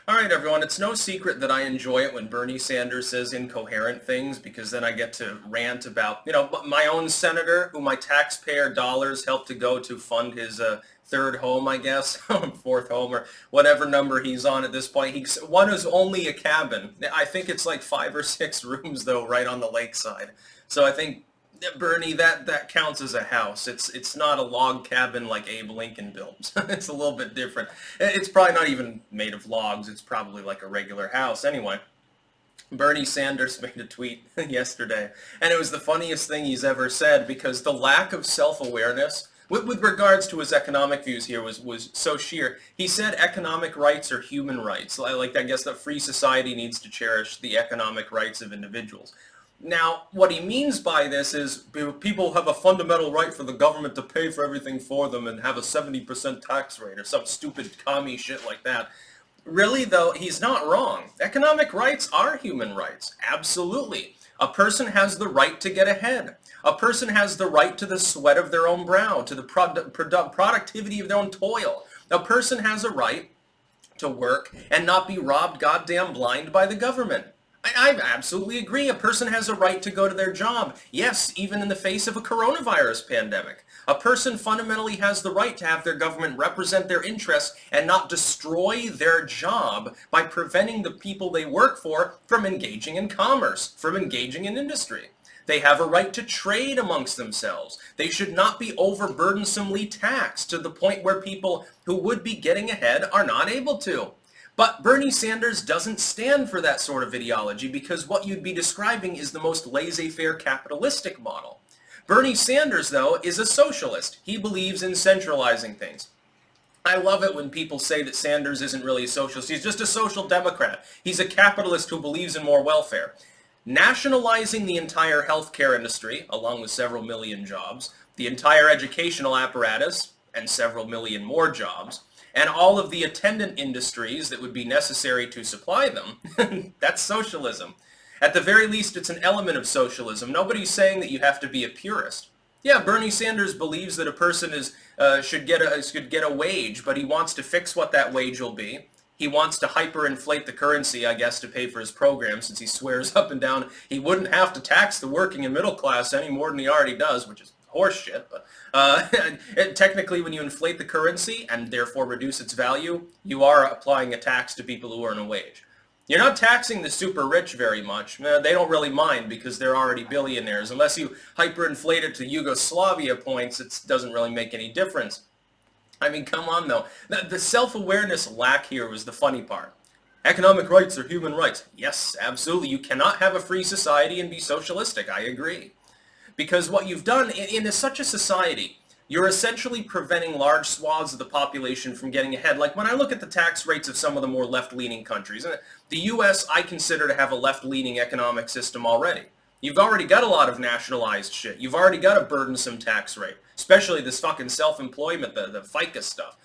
All right, everyone, it's no secret that I enjoy it when Bernie Sanders says incoherent things because then I get to rant about, my own senator who my taxpayer dollars helped to go to fund his third home, I guess, fourth home or whatever number he's on at this point. One is only a cabin. I think it's like 5 or 6 rooms, though, right on the lakeside. So I think Bernie, that counts as a house. It's not a log cabin like Abe Lincoln built. It's a little bit different. It's probably not even made of logs. It's probably like a regular house. Anyway, Bernie Sanders made a tweet yesterday, and it was the funniest thing he's ever said because the lack of self-awareness with regards to his economic views here was so sheer. He said economic rights are human rights. Like, I guess that free society needs to cherish the economic rights of individuals. Now, what he means by this is people have a fundamental right for the government to pay for everything for them and have a 70% tax rate or some stupid commie shit like that. Really, though, he's not wrong. Economic rights are human rights. Absolutely. A person has the right to get ahead. A person has the right to the sweat of their own brow, to the productivity of their own toil. A person has a right to work and not be robbed goddamn blind by the government. I absolutely agree. A person has a right to go to their job. Yes, even in the face of a coronavirus pandemic. A person fundamentally has the right to have their government represent their interests and not destroy their job by preventing the people they work for from engaging in commerce, from engaging in industry. They have a right to trade amongst themselves. They should not be overburdensomely taxed to the point where people who would be getting ahead are not able to. But Bernie Sanders doesn't stand for that sort of ideology because what you'd be describing is the most laissez-faire capitalistic model. Bernie Sanders, though, is a socialist. He believes in centralizing things. I love it when people say that Sanders isn't really a socialist. He's just a social democrat. He's a capitalist who believes in more welfare. Nationalizing the entire healthcare industry, along with several million jobs, the entire educational apparatus, and several million more jobs, and all of the attendant industries that would be necessary to supply them, that's socialism. At the very least, it's an element of socialism. Nobody's saying that you have to be a purist. Yeah, Bernie Sanders believes that a person should get a wage, but he wants to fix what that wage will be. He wants to hyperinflate the currency, I guess, to pay for his program, since he swears up and down he wouldn't have to tax the working and middle class any more than he already does, which is horseshit. But technically, when you inflate the currency and therefore reduce its value, you are applying a tax to people who earn a wage. You're not taxing the super rich very much. They don't really mind because they're already billionaires. Unless you hyperinflate it to Yugoslavia points, it doesn't really make any difference. I mean, come on, though. The self-awareness lack here was the funny part. Economic rights are human rights. Yes, absolutely. You cannot have a free society and be socialistic. I agree. Because what you've done in such a society, you're essentially preventing large swaths of the population from getting ahead. Like when I look at the tax rates of some of the more left-leaning countries, the U.S. I consider to have a left-leaning economic system already. You've already got a lot of nationalized shit. You've already got a burdensome tax rate, especially this fucking self-employment, the FICA stuff,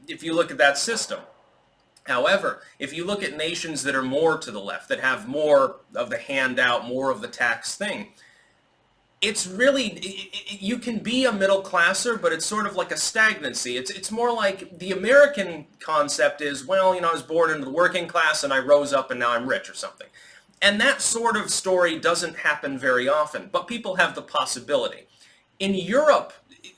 if you look at that system. However, if you look at nations that are more to the left, that have more of the handout, more of the tax thing, it's really, you can be a middle classer, but it's sort of like a stagnancy. It's more like the American concept is, well, I was born into the working class and I rose up and now I'm rich or something. And that sort of story doesn't happen very often, but people have the possibility. In Europe,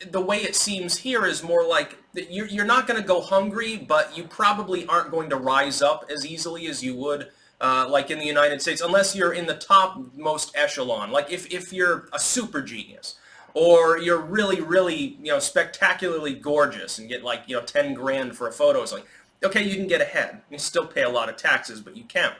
the way it seems here is more like you're not going to go hungry, but you probably aren't going to rise up as easily as you would like in the United States, unless you're in the topmost echelon. Like if you're a super genius, or you're really, really, spectacularly gorgeous and get like, 10 grand for a photo. It's like, okay, you can get ahead. You still pay a lot of taxes, but you can.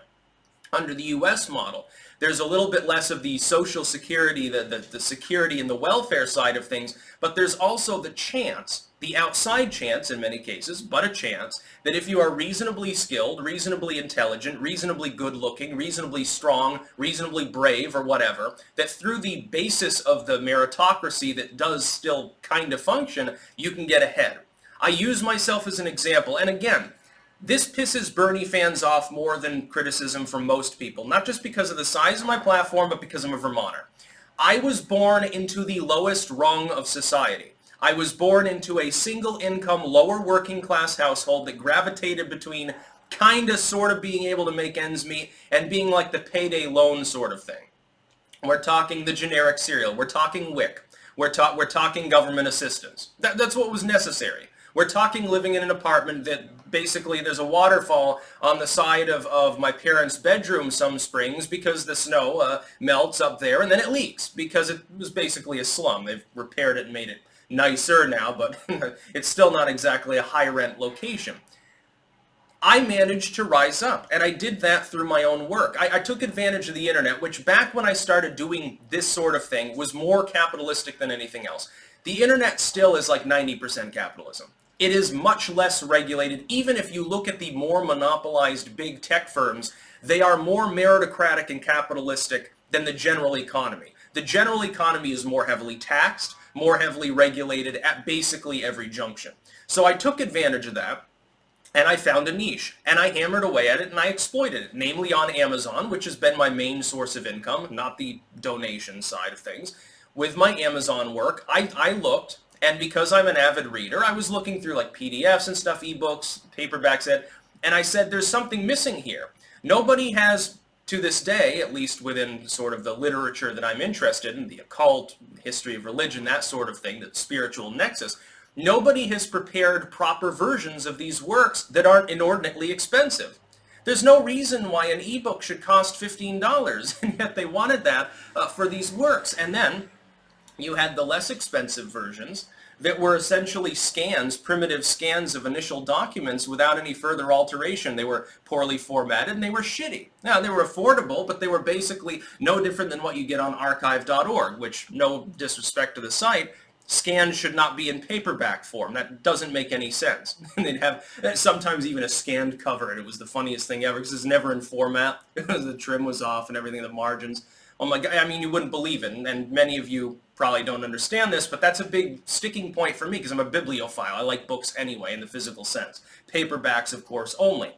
Under the U.S. model, there's a little bit less of the social security, the security and the welfare side of things, but there's also the chance, the outside chance in many cases, but a chance, that if you are reasonably skilled, reasonably intelligent, reasonably good-looking, reasonably strong, reasonably brave, or whatever, that through the basis of the meritocracy that does still kind of function, you can get ahead. I use myself as an example, and again, this pisses Bernie fans off more than criticism from most people, not just because of the size of my platform, but because I'm a Vermonter. I was born into the lowest rung of society. I was born into a single-income, lower working-class household that gravitated between kind of sort of being able to make ends meet, and being like the payday loan sort of thing. We're talking the generic cereal. We're talking WIC. We're talking government assistance. That's what was necessary. We're talking living in an apartment that basically there's a waterfall on the side of my parents' bedroom some springs because the snow melts up there and then it leaks because it was basically a slum. They've repaired it and made it nicer now, but it's still not exactly a high-rent location. I managed to rise up, and I did that through my own work. I took advantage of the internet, which back when I started doing this sort of thing was more capitalistic than anything else. The internet still is like 90% capitalism. It is much less regulated. Even if you look at the more monopolized big tech firms, they are more meritocratic and capitalistic than the general economy. The general economy is more heavily taxed, more heavily regulated at basically every junction. So I took advantage of that. And I found a niche, and I hammered away at it, and I exploited it, namely on Amazon, which has been my main source of income, not the donation side of things. With my Amazon work, I looked, and because I'm an avid reader, I was looking through like PDFs and stuff, ebooks, paperbacks, and I said, there's something missing here. Nobody has, to this day, at least within sort of the literature that I'm interested in, the occult, history of religion, that sort of thing, the spiritual nexus, nobody has prepared proper versions of these works that aren't inordinately expensive. There's no reason why an ebook should cost $15, and yet they wanted that for these works. And then you had the less expensive versions that were essentially scans, primitive scans of initial documents without any further alteration. They were poorly formatted and they were shitty. Now, they were affordable, but they were basically no different than what you get on archive.org, which, no disrespect to the site, scans should not be in paperback form. That doesn't make any sense. They'd have sometimes even a scanned cover, and it was the funniest thing ever because it's never in format. The trim was off and everything, the margins. Oh my God, I mean, you wouldn't believe it, and many of you probably don't understand this, but that's a big sticking point for me because I'm a bibliophile. I like books anyway in the physical sense. Paperbacks, of course, only.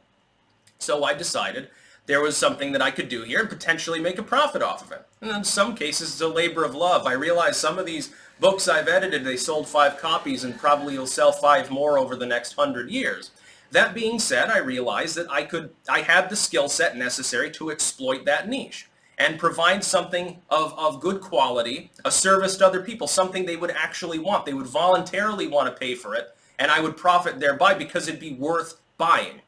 So I decided there was something that I could do here and potentially make a profit off of it. And in some cases, it's a labor of love. I realize some of these books I've edited, they sold 5 copies and probably will sell 5 more over the next 100 years. That being said, I realized that I had the skill set necessary to exploit that niche and provide something of good quality, a service to other people, something they would actually want. They would voluntarily want to pay for it, and I would profit thereby because it'd be worth buying.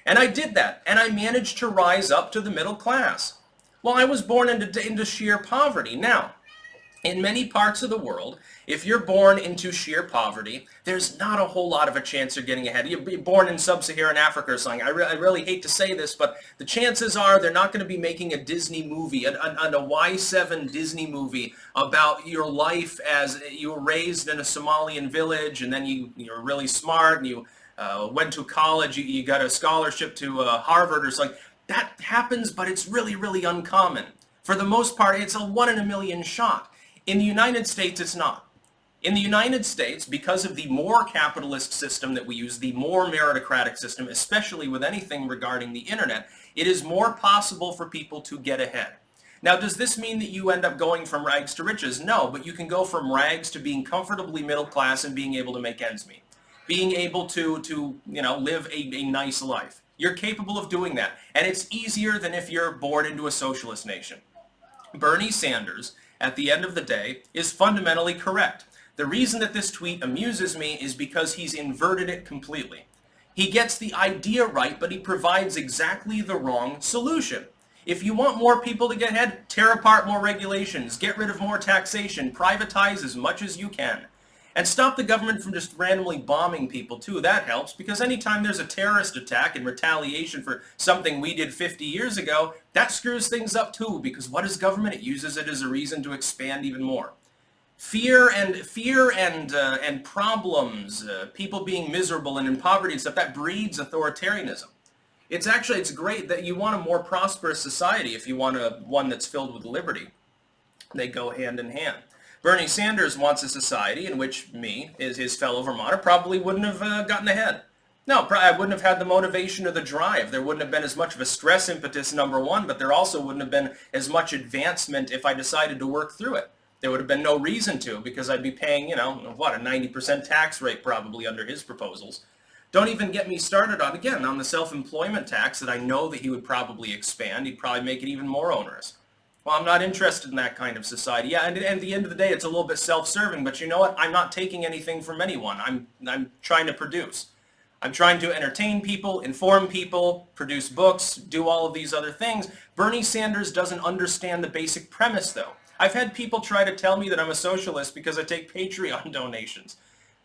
And I did that, and I managed to rise up to the middle class. Well, I was born into sheer poverty. Now, in many parts of the world, if you're born into sheer poverty, there's not a whole lot of a chance you're getting ahead. You're born in sub-Saharan Africa or something. I really hate to say this, but the chances are they're not going to be making a Disney movie, a Y7 Disney movie about your life as you were raised in a Somalian village, and then you're really smart, and you went to college, you got a scholarship to Harvard or something. That happens, but it's really, really uncommon. For the most part, it's a 1 in a million shot. In the United States, it's not. In the United States, because of the more capitalist system that we use, the more meritocratic system, especially with anything regarding the internet, it is more possible for people to get ahead. Now, does this mean that you end up going from rags to riches? No, but you can go from rags to being comfortably middle class and being able to make ends meet. Being able to live a nice life. You're capable of doing that, and it's easier than if you're born into a socialist nation. Bernie Sanders, at the end of the day, is fundamentally correct. The reason that this tweet amuses me is because he's inverted it completely. He gets the idea right, but he provides exactly the wrong solution. If you want more people to get ahead, tear apart more regulations, get rid of more taxation, privatize as much as you can. And stop the government from just randomly bombing people, too. That helps, because anytime there's a terrorist attack in retaliation for something we did 50 years ago, that screws things up, too, because what is government? It uses it as a reason to expand even more. Fear and problems, people being miserable and in poverty and stuff, that breeds authoritarianism. It's great that you want a more prosperous society if you want one that's filled with liberty. They go hand in hand. Bernie Sanders wants a society in which me, his fellow Vermonter, probably wouldn't have gotten ahead. No, I wouldn't have had the motivation or the drive. There wouldn't have been as much of a stress impetus, number one, but there also wouldn't have been as much advancement if I decided to work through it. There would have been no reason to, because I'd be paying, a 90% tax rate probably under his proposals. Don't even get me started on, again, on the self-employment tax that I know that he would probably expand. He'd probably make it even more onerous. Well, I'm not interested in that kind of society. Yeah, and at the end of the day, it's a little bit self-serving, but you know what? I'm not taking anything from anyone. I'm trying to produce. I'm trying to entertain people, inform people, produce books, do all of these other things. Bernie Sanders doesn't understand the basic premise, though. I've had people try to tell me that I'm a socialist because I take Patreon donations.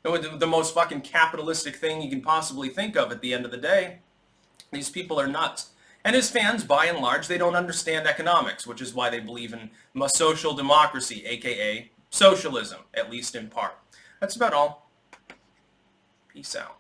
The most fucking capitalistic thing you can possibly think of at the end of the day. These people are nuts. And his fans, by and large, they don't understand economics, which is why they believe in social democracy, aka socialism, at least in part. That's about all. Peace out.